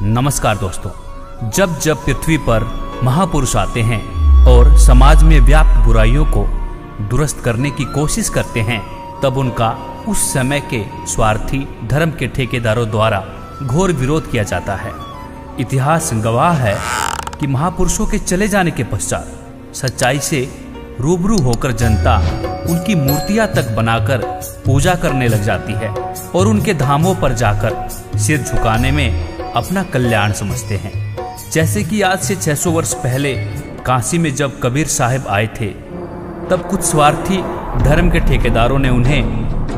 नमस्कार दोस्तों, जब जब पृथ्वी पर महापुरुष आते हैं और समाज में व्याप्त बुराइयों को दुरुस्त करने की कोशिश करते हैं, तब उनका उस समय के स्वार्थी धर्म के ठेकेदारों द्वारा घोर विरोध किया जाता है। इतिहास गवाह है कि महापुरुषों के चले जाने के पश्चात सच्चाई से रूबरू होकर जनता उनकी मूर्तियां तक बनाकर पूजा करने लग जाती है और उनके धामों पर जाकर सिर झुकाने में अपना कल्याण समझते हैं। जैसे कि आज से 600 वर्ष पहले काशी में जब कबीर साहब आए थे, तब कुछ स्वार्थी धर्म के ठेकेदारों ने उन्हें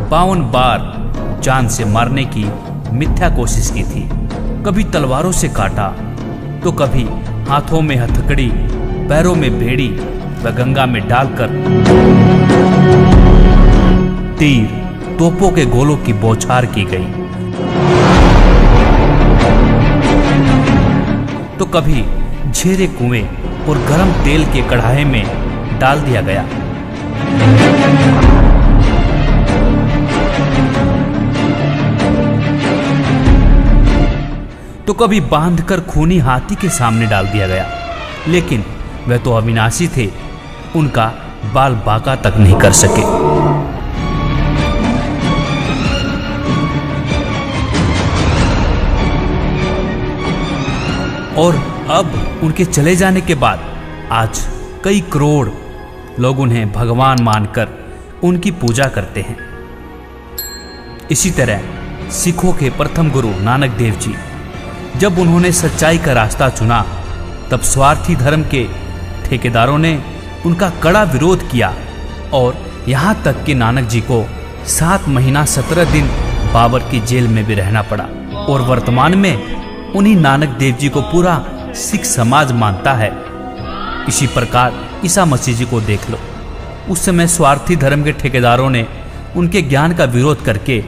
52 बार जान से मारने की मिथ्या कोशिश की थी। कभी तलवारों से काटा तो कभी हाथों में हथकड़ी, पैरों में बेड़ी व गंगा में डालकर तीर, तोपों के गोलों की बौछार की गई। तो कभी झेरे कुएं और गरम तेल के कढ़ाई में डाल दिया गया। तो कभी बांधकर खूनी हाथी के सामने डाल दिया गया। लेकिन वह तो अविनाशी थे, उनका बाल बांका तक नहीं कर सके। और अब उनके चले जाने के बाद आज कई करोड़ लोग उन्हें भगवान मानकर उनकी पूजा करते हैं। इसी तरह सिखों के प्रथम गुरु नानक देव जी, जब उन्होंने सच्चाई का रास्ता चुना, तब स्वार्थी धर्म के ठेकेदारों ने उनका कड़ा विरोध किया और यहाँ तक कि नानक जी को 7 महीना 17 दिन बाबर की जेल में भी रहना पड़ा। और वर्तमान में उन्हीं नानक देव जी को पूरा सिख समाज मानता है। इसी प्रकार ईसा मसीह जी को देख लो, उस समय स्वार्थी धर्म के ठेकेदारों ने उनके ज्ञान का विरोध करके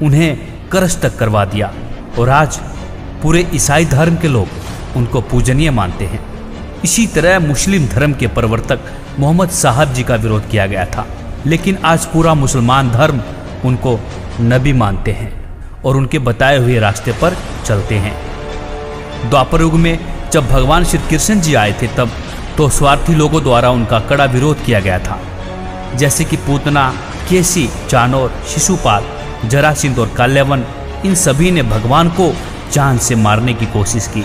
उन्हें करस तक करवा दिया और आज पूरे ईसाई धर्म के लोग उनको पूजनीय मानते हैं। इसी तरह मुस्लिम धर्म के प्रवर्तक मोहम्मद साहब जी का विरोध किया गया था, लेकिन आज पूरा मुसलमान धर्म उनको नबी मानते हैं और उनके बताए हुए रास्ते पर चलते हैं। द्वापर युग में जब भगवान श्री कृष्ण जी आए थे, तब तो स्वार्थी लोगों द्वारा उनका कड़ा विरोध किया गया था। जैसे कि पूतना, केसी, चाणोर, शिशुपाल, जरासिंध और काल्यावन, इन सभी ने भगवान को जान से मारने की कोशिश की।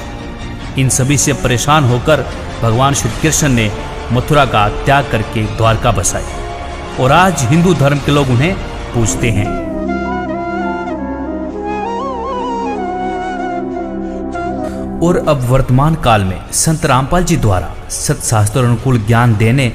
इन सभी से परेशान होकर भगवान श्री कृष्ण ने मथुरा का त्याग करके द्वारका बसाई और आज हिंदू धर्म के लोग उन्हें पूजते हैं। और अब वर्तमान काल में संत रामपाल जी द्वारा सत्शास्त्र अनुकूल ज्ञान देने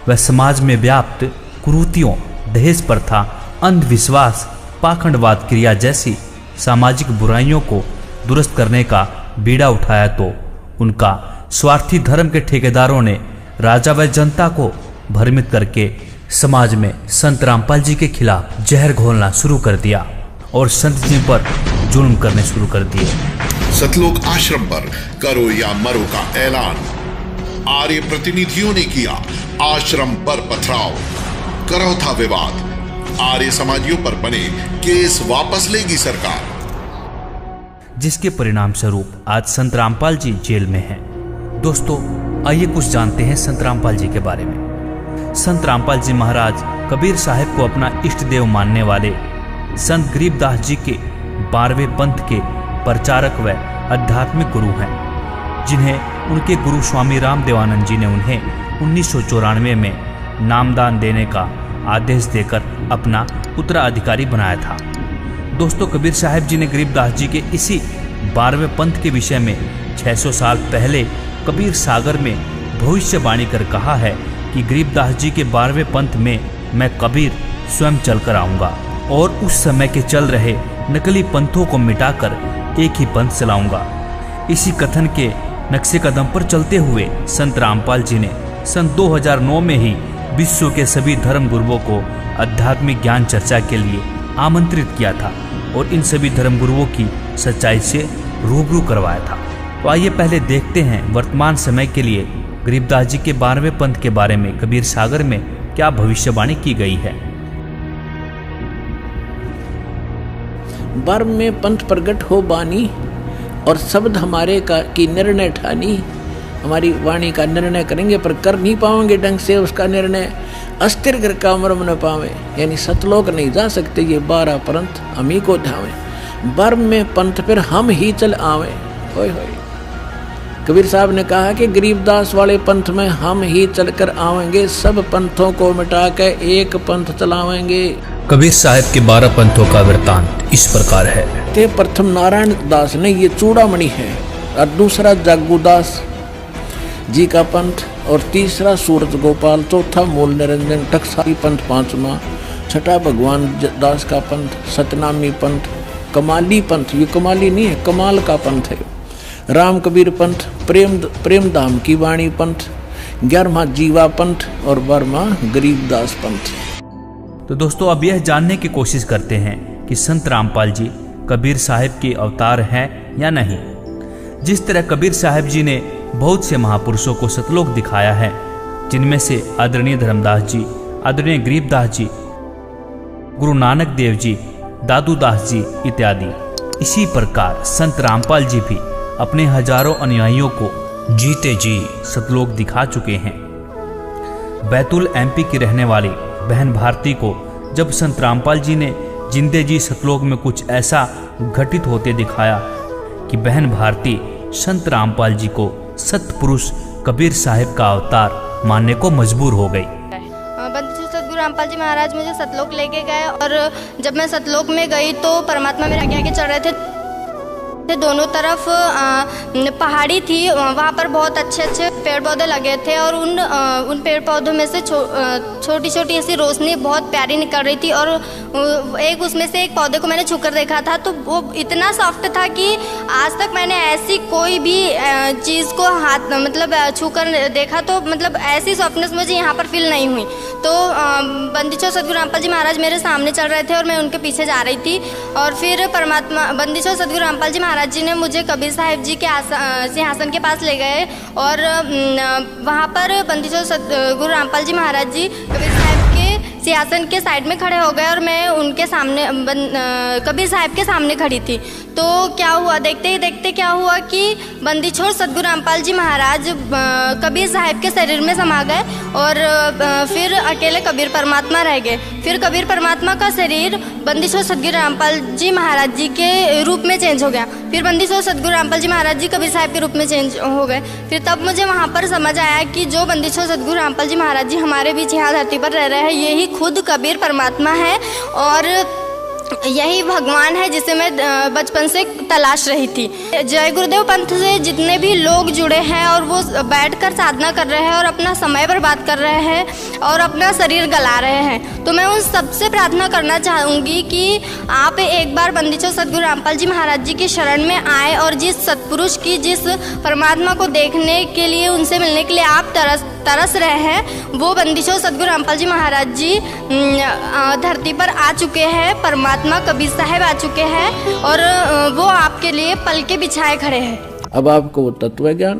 व समाज में व्याप्त कुरीतियों, दहेज प्रथा, अंधविश्वास, पाखंडवाद क्रिया जैसी सामाजिक बुराइयों को दुरुस्त करने का बीड़ा उठाया, तो उनका स्वार्थी धर्म के ठेकेदारों ने राजा व जनता को भ्रमित करके समाज में संत रामपाल जी के खिलाफ जहर घोलना शुरू कर दिया और संत जी पर जुल्म करने शुरू कर दिए। सतलोक आश्रम पर करो या मरो का ऐलान। आर्य प्रतिनिधियों ने किया आश्रम पर पथराव, करो था विवाद। आर्य समाजियों पर बने केस वापस लेगी सरकार, जिसके परिणाम स्वरूप आज संत रामपाल जी जेल में हैं। दोस्तों, आइए कुछ जानते हैं संत रामपाल जी के बारे में। संत रामपाल जी महाराज कबीर साहब को अपना इष्ट देव मानने वाले संत गरीबदास जी के 12वें पंथ के प्रचारक व आध्यात्मिक गुरु हैं, जिन्हें उनके गुरु स्वामी राम देवानंद जी ने उन्हें 1994 में नामदान देने का आदेश देकर अपना उत्तराधिकारी बनाया था। दोस्तों, कबीर साहब जी ने गरीबदास जी के इसी 12वें पंथ के विषय में 600 साल पहले कबीर सागर में भविष्यवाणी कर कहा है कि गरीबदास जी के 12वें पंथ में मैं कबीर स्वयं चलकर आऊंगा और उस समय के चल रहे नकली पंथों को मिटाकर एक ही पंथ चलाऊंगा। इसी कथन के नक्शे कदम पर चलते हुए संत रामपाल जी ने सन 2009 में ही विश्व के सभी धर्म गुरुओं को आध्यात्मिक ज्ञान चर्चा के लिए आमंत्रित किया था और इन सभी धर्म गुरुओं की सच्चाई से रूबरू करवाया था। तो आइए पहले देखते हैं वर्तमान समय के लिए गरीबदास जी के 12वें पंथ के बारे में कबीर सागर में क्या भविष्यवाणी की गई है। 12वें पंथ प्रगट हो बानी, और शब्द हमारे की निर्णय ठानी, हमारी वाणी का निर्णय करेंगे पर कर नहीं पाओगे ढंग से उसका निर्णय। अस्थिर घर का मर्म न पावे, यानी सतलोक नहीं जा सकते ये 12 पंथ हम ही को ध्यावे। बर्म में पंथ फिर हम ही चल आवे। होय होय। कबीर साहब ने कहा कि गरीबदास वाले पंथ में हम ही चलकर आवेंगे, सब पंथों को मिटा के एक पंथ चलावेंगे। कबीर साहब के 12 पंथों का वृत्तांत इस प्रकार है। ते प्रथम नारायण दास ने, ये चूड़ामणि है, और दूसरा जागूदास जी का पंथ, और तीसरा सूरत गोपाल, चौथा मूल निरंजन टकसाली पंथ, पांचवा छठा भगवान दास का पंथ, सतनामी पंथ, कमाली पंथ, ये कमाली नहीं है कमाल का पंथ है, राम कबीर पंथ, प्रेम धाम की वाणी पंथ, 11वां जीवा पंथ और 12वां गरीबदास पंथ। तो दोस्तों अब यह जानने की कोशिश करते हैं कि संत रामपाल जी कबीर साहब के अवतार हैं या नहीं। जिस तरह कबीर साहब जी ने बहुत से महापुरुषों को सतलोक दिखाया है, जिनमें से आदरणीय धर्मदास जी, आदरणीय गरीबदास जी, गुरु नानक देव जी, दादू दास जी इत्यादि, इसी प्रकार संत रामपाल जी भी अपने हजारों अनुयायियों को जीते जी सतलोक दिखा चुके हैं। बैतूल एमपी की रहने वाली बहन भारती को जब संत रामपाल जी ने जिंदे जी सतलोक में कुछ ऐसा घटित होते दिखाया कि बहन भारती संत रामपाल जी को सतपुरुष कबीर साहिब का अवतार मानने को मजबूर हो गई। बंदी सतगुरु रामपाल जी महाराज मुझे सतलोक लेके गए, और जब मैं सतलोक में गई तो परमात्मा मेरे आगे आगे चल रहे थे। दोनों तरफ पहाड़ी थी, वहाँ पर बहुत अच्छे पेड़ पौधे लगे थे, और उन पेड़ पौधों में से छोटी छोटी ऐसी रोशनी बहुत प्यारी निकल रही थी। और एक उसमें से एक पौधे को मैंने छूकर देखा था, तो वो इतना सॉफ्ट था कि आज तक मैंने ऐसी कोई भी चीज़ को हाथ मतलब छूकर देखा तो मतलब ऐसी सॉफ्टनेस मुझे यहाँ पर फील नहीं हुई। तो बंदीछोर सतगुरु रामपाल जी महाराज मेरे सामने चल रहे थे और मैं उनके पीछे जा रही थी, और फिर परमात्मा बंदीछोर सतगुरु रामपाल जी महाराज जी ने मुझे कबीर साहिब जी के सिंहासन के पास ले गए, और वहाँ पर बंदीछोर सतगुरु रामपाल जी महाराज जी कबीर साहिब के सिंहासन के साइड में खड़े हो गए, और मैं उनके सामने कबीर साहिब के सामने खड़ी थी। तो क्या हुआ, देखते ही देखते क्या हुआ कि बंदीछोर सतगुरु रामपाल जी महाराज कबीर साहिब के शरीर में समा गए, और फिर अकेले कबीर परमात्मा रह गए। फिर कबीर परमात्मा का शरीर बंदीछोर सतगुरु रामपाल जी महाराज जी के रूप में चेंज हो गया। फिर बंदीछोर सतगुरु रामपाल जी महाराज जी कबीर साहिब के रूप में चेंज हो गए। फिर तब मुझे वहाँ पर समझ आया कि जो बंदीछोर सतगुरु रामपाल जी महाराज जी हमारे बीच यहाँ धरती पर रह रहे हैं, यही खुद कबीर परमात्मा है, और यही भगवान है जिसे मैं बचपन से तलाश रही थी। जय गुरुदेव पंथ से जितने भी लोग जुड़े हैं और वो बैठकर साधना कर रहे हैं और अपना समय बर्बाद कर रहे हैं और अपना शरीर गला रहे हैं, तो मैं उन सबसे प्रार्थना करना चाहूँगी कि आप एक बार बंदीछोर सतगुरु रामपाल जी महाराज जी की शरण में आए, और जिस सतपुरुष की, जिस परमात्मा को देखने के लिए, उनसे मिलने के लिए आप तरस रहे हैं, वो बंदीछोर सतगुरु रामपाल जी महाराज जी धरती पर आ चुके हैं। परमात्मा कबीर साहब आ चुके हैं, और वो आपके लिए पलके बिछाए खड़े हैं। अब आपको वो तत्व ज्ञान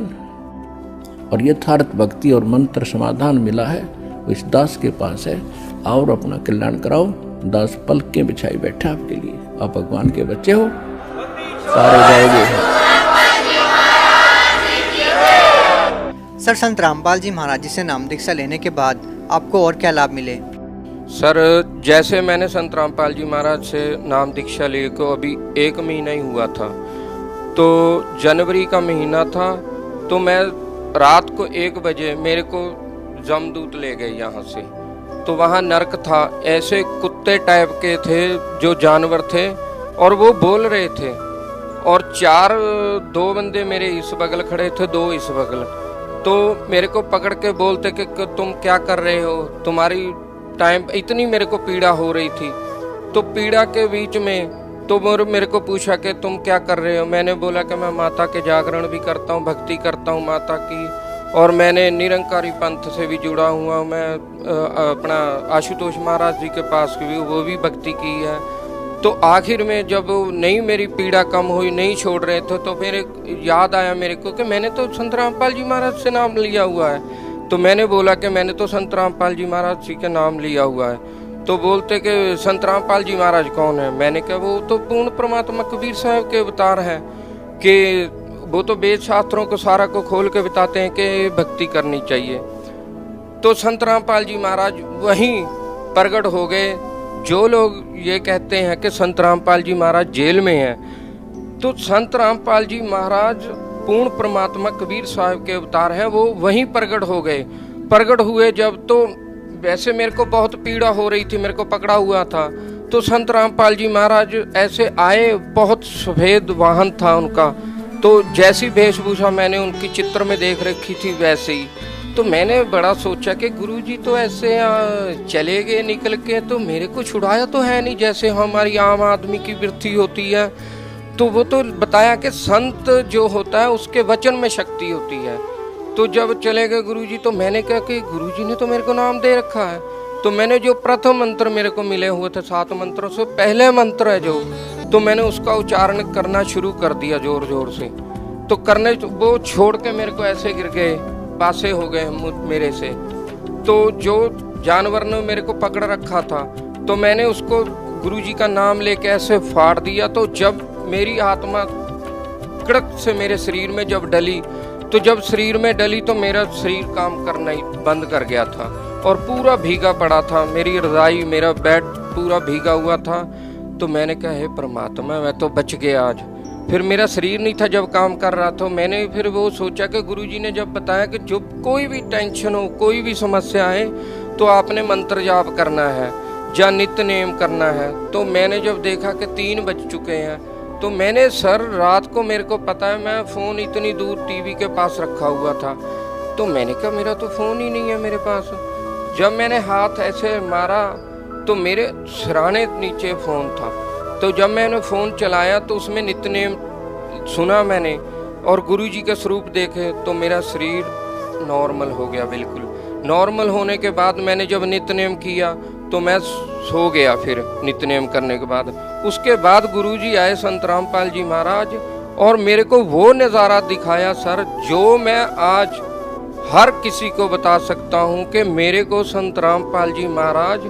और यथार्थ भक्ति और मंत्र समाधान मिला है, वो इस दास के पास है। और अपना कल्याण कराओ। दास पलके बिछाई बैठा आपके लिए। आप भगवान के बच्चे हो, सारे जाओगे। सर, संत रामपाल जी महाराज जी से नाम दीक्षा लेने के बाद आपको और क्या लाभ मिले? सर, जैसे मैंने संत रामपाल जी महाराज से नाम दीक्षा लिए को अभी 1 महीना ही हुआ था, तो जनवरी का महीना था, तो मैं रात को 1 बजे मेरे को जमदूत ले गए यहाँ से। तो वहाँ नरक था, ऐसे कुत्ते टाइप के थे जो जानवर थे, और वो बोल रहे थे, और 2 बंदे मेरे इस बगल खड़े थे, 2 इस बगल। तो मेरे को पकड़ के बोलते कि तुम क्या कर रहे हो, तुम्हारी टाइम इतनी मेरे को पीड़ा हो रही थी। तो पीड़ा के बीच में तो मेरे को पूछा कि तुम क्या कर रहे हो। मैंने बोला कि मैं माता के जागरण भी करता हूँ, भक्ति करता हूँ माता की, और मैंने निरंकारी पंथ से भी जुड़ा हुआ। मैं अपना आशुतोष महाराज जी के पास भी वो भी भक्ति की है। तो आखिर में जब नहीं मेरी पीड़ा कम हुई, नहीं छोड़ रहे थे, तो फिर याद आया मेरे को कि मैंने तो संत रामपाल जी महाराज से नाम लिया हुआ है। तो मैंने बोला कि मैंने तो संत रामपाल जी महाराज जी के नाम लिया हुआ है। तो बोलते कि संत रामपाल जी महाराज कौन है? मैंने कहा वो तो पूर्ण परमात्मा कबीर साहब के अवतार हैं। कि वो तो वेद शास्त्रों को सारा को खोल के बताते हैं कि भक्ति करनी चाहिए। तो संत रामपाल जी महाराज वहीं प्रकट हो गए। जो लोग ये कहते हैं कि संत रामपाल जी महाराज जेल में हैं, तो संत रामपाल जी महाराज पूर्ण परमात्मा कबीर साहब के अवतार हैं, वो वहीं प्रकट हो गए। प्रकट हुए जब, तो वैसे मेरे को बहुत पीड़ा हो रही थी, मेरे को पकड़ा हुआ था। तो संत रामपाल जी महाराज ऐसे आए, बहुत सफ़ेद वाहन था उनका, तो जैसी वेशभूषा मैंने उनकी चित्र में देख रखी थी वैसे ही। तो मैंने बड़ा सोचा कि गुरुजी तो ऐसे चले गए निकल के, तो मेरे को छुड़ाया तो है नहीं जैसे हमारी आम आदमी की वृत्ति होती है। तो वो तो बताया कि संत जो होता है उसके वचन में शक्ति होती है। तो जब चले गए गुरुजी, तो मैंने कहा कि गुरुजी ने तो मेरे को नाम दे रखा है। तो मैंने जो प्रथम मंत्र मेरे को मिले हुए थे 7 मंत्रों से पहले मंत्र है जो, तो मैंने उसका उच्चारण करना शुरू कर दिया जोर जोर से। तो करने वो छोड़ के मेरे को ऐसे गिर गए, पासे हो गए मेरे से। तो जो जानवर ने मेरे को पकड़ रखा था, तो मैंने उसको गुरुजी का नाम लेके ऐसे फाड़ दिया। तो जब मेरी आत्मा कड़क से मेरे शरीर में जब डली, तो जब शरीर में डली तो मेरा शरीर काम करना ही बंद कर गया था और पूरा भीगा पड़ा था। मेरी रज़ाई, मेरा बेड पूरा भीगा हुआ था। तो मैंने कहा हे परमात्मा, मैं तो बच गया आज। फिर मेरा शरीर नहीं था जब काम कर रहा था। मैंने फिर वो सोचा कि गुरुजी ने जब बताया कि जब कोई भी टेंशन हो, कोई भी समस्या आए, तो आपने मंत्र जाप करना है या नित्य नेम करना है। तो मैंने जब देखा कि 3 बज चुके हैं, तो मैंने सर रात को, मेरे को पता है मैं फ़ोन इतनी दूर टीवी के पास रखा हुआ था, तो मैंने कहा मेरा तो फ़ोन ही नहीं है मेरे पास। जब मैंने हाथ ऐसे मारा तो मेरे सिराने नीचे फ़ोन था। तो जब मैंने फ़ोन चलाया तो उसमें नित्यनेम सुना मैंने और गुरुजी के स्वरूप देखे, तो मेरा शरीर नॉर्मल हो गया। बिल्कुल नॉर्मल होने के बाद मैंने जब नित्यनेम किया तो मैं सो गया। फिर नित्यनेम करने के बाद उसके बाद गुरुजी आए संत रामपाल जी महाराज और मेरे को वो नज़ारा दिखाया सर, जो मैं आज हर किसी को बता सकता हूँ कि मेरे को संत रामपाल जी महाराज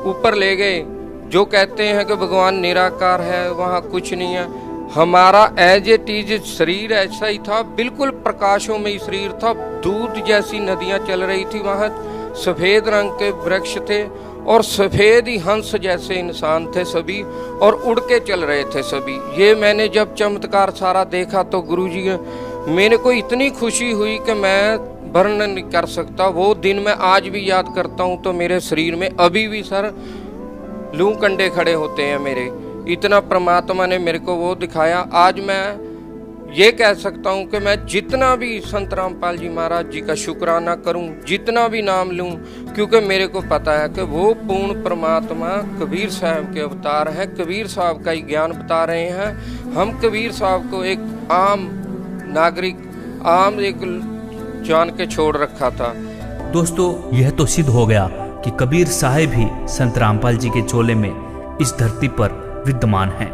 ऊपर ले गए। जो कहते हैं कि भगवान निराकार है, वहाँ कुछ नहीं है। हमारा एज इट इज शरीर ऐसा ही था, बिल्कुल प्रकाशों में ही शरीर था। दूध जैसी नदियाँ चल रही थी, वहाँ सफ़ेद रंग के वृक्ष थे और सफ़ेद ही हंस जैसे इंसान थे सभी, और उड़ के चल रहे थे सभी। ये मैंने जब चमत्कार सारा देखा तो गुरुजी, मेरे को इतनी खुशी हुई कि मैं वर्णन नहीं कर सकता। वो दिन मैं आज भी याद करता हूँ तो मेरे शरीर में अभी भी सर लू कंडे खड़े होते हैं मेरे। इतना परमात्मा ने मेरे को वो दिखाया। आज मैं ये कह सकता हूँ कि मैं जितना भी संत रामपाल जी महाराज जी का शुक्राना करूँ, जितना भी नाम लूँ, क्योंकि मेरे को पता है कि वो पूर्ण परमात्मा कबीर साहब के अवतार हैं। कबीर साहब का ही ज्ञान बता रहे हैं। हम कबीर साहब को एक आम नागरिक, आम एक जान के छोड़ रखा था। दोस्तों, यह तो सिद्ध हो गया कि कबीर साहब ही संत रामपाल जी के चोले में इस धरती पर विद्यमान हैं।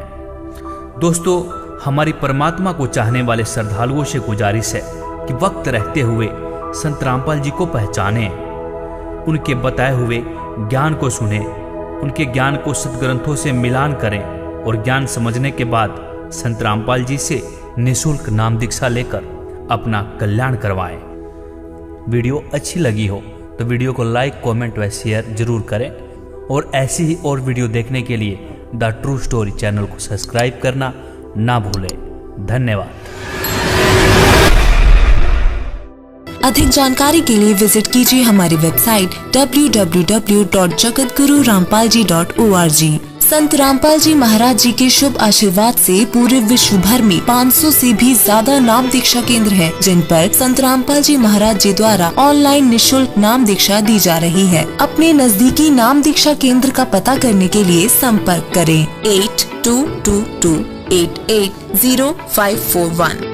दोस्तों, हमारी परमात्मा को चाहने वाले श्रद्धालुओं से गुजारिश है कि वक्त रहते हुए संत रामपाल जी को पहचानें, उनके बताए हुए ज्ञान को सुने, उनके ज्ञान को सदग्रंथों से मिलान करें और ज्ञान समझने के बाद संत रामपाल जी से निःशुल्क नाम दीक्षा लेकर अपना कल्याण करवाएं। वीडियो अच्छी लगी हो तो वीडियो को लाइक, कमेंट व शेयर जरूर करें और ऐसी ही और वीडियो देखने के लिए द ट्रू स्टोरी चैनल को सब्सक्राइब करना ना भूलें। धन्यवाद। अधिक जानकारी के लिए विजिट कीजिए हमारी वेबसाइट www.jagatgururampalji.org। संत रामपाल जी महाराज जी के शुभ आशीर्वाद से पूरे विश्व भर में 500 से भी ज्यादा नाम दीक्षा केंद्र हैं, जिन पर संत रामपाल जी महाराज जी द्वारा ऑनलाइन निःशुल्क नाम दीक्षा दी जा रही है। अपने नजदीकी नाम दीक्षा केंद्र का पता करने के लिए संपर्क करें 8222880541।